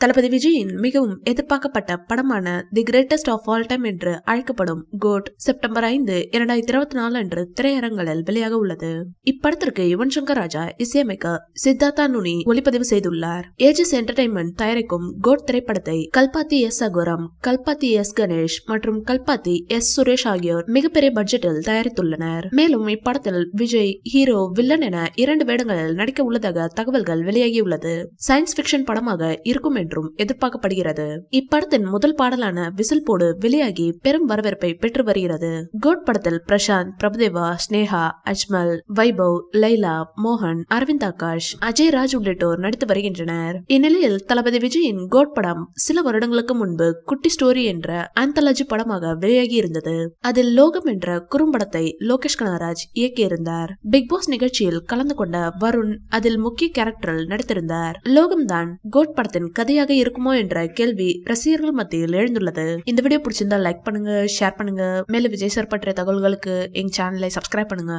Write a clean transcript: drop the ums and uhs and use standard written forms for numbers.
தளபதி விஜயின் மிகவும் எதிர்பார்க்கப்பட்ட படமான the greatest of all time என்று அழைக்கப்படும் கோட் செப்டம்பர் 5, 2024 அன்று திரையரங்களில் வெளியாக உள்ளது. இப்படத்திற்கு யுவன் சங்கர் ராஜா இசையமைக்க சித்தார்த்தா நுனி ஒளிப்பதிவு செய்துள்ளார். ஏஜஸ் என்டர்டைன்மெண்ட் தயாரிக்கும் கோட் திரைப்படத்தை கல்பாத்தி எஸ் அகோரம், கல்பாத்தி எஸ் கணேஷ் மற்றும் கல்பாத்தி எஸ் சுரேஷ் ஆகியோர் மிகப்பெரிய பட்ஜெட்டில் தயாரித்துள்ளனர். மேலும் இப்படத்தில் விஜய் ஹீரோ, வில்லன் என 2 வேடங்களில் நடிக்க உள்ளதாக தகவல்கள் வெளியாகியுள்ளது. சயின்ஸ் பிக்ஷன் படமாக இருக்கும் என்றும் எதிர்பார்க்கப்படுகிறது. இப்படத்தின் முதல் பாடலான விசில் போடு வெளியாகி பெரும் வரவேற்பை பெற்று வருகிறது. கோட் படத்தில் பிரசாந்த், பிரபுதேவா, ஸ்னேகா, அஜ்மல், வைபவ், லைலா, மோகன், அரவிந்த் ஆகாஷ், அஜய் ராஜ் உள்ளிட்டோர் நடித்து வருகின்றனர். இந்நிலையில் தளபதி விஜயின் கோட் படம் சில வருடங்களுக்கு முன்பு குட்டி ஸ்டோரி என்ற ஆந்தாலஜி படமாக வெளியாகி இருந்தது. அதில் லோகம் என்ற குறும்படத்தை லோகேஷ் கனகராஜ் இயக்கியிருந்தார். பிக் பாஸ் நிகழ்ச்சியில் கலந்து கொண்ட வருண் அதில் முக்கிய கேரக்டரில் நடித்திருந்தார். லோகம் தான் கோட் படத்தின் கதையாக இருக்குமோ என்ற கேள்வி ரசிகர்கள் மத்தியில் எழுந்துள்ளது. இந்த வீடியோ பிடிச்சிருந்தா லைக் பண்ணுங்க, ஷேர் பண்ணுங்க. மேலும் விஜய் சார் பற்றிய தகவல்களுக்கு எங்க சேனலை சப்ஸ்கிரைப் பண்ணுங்க.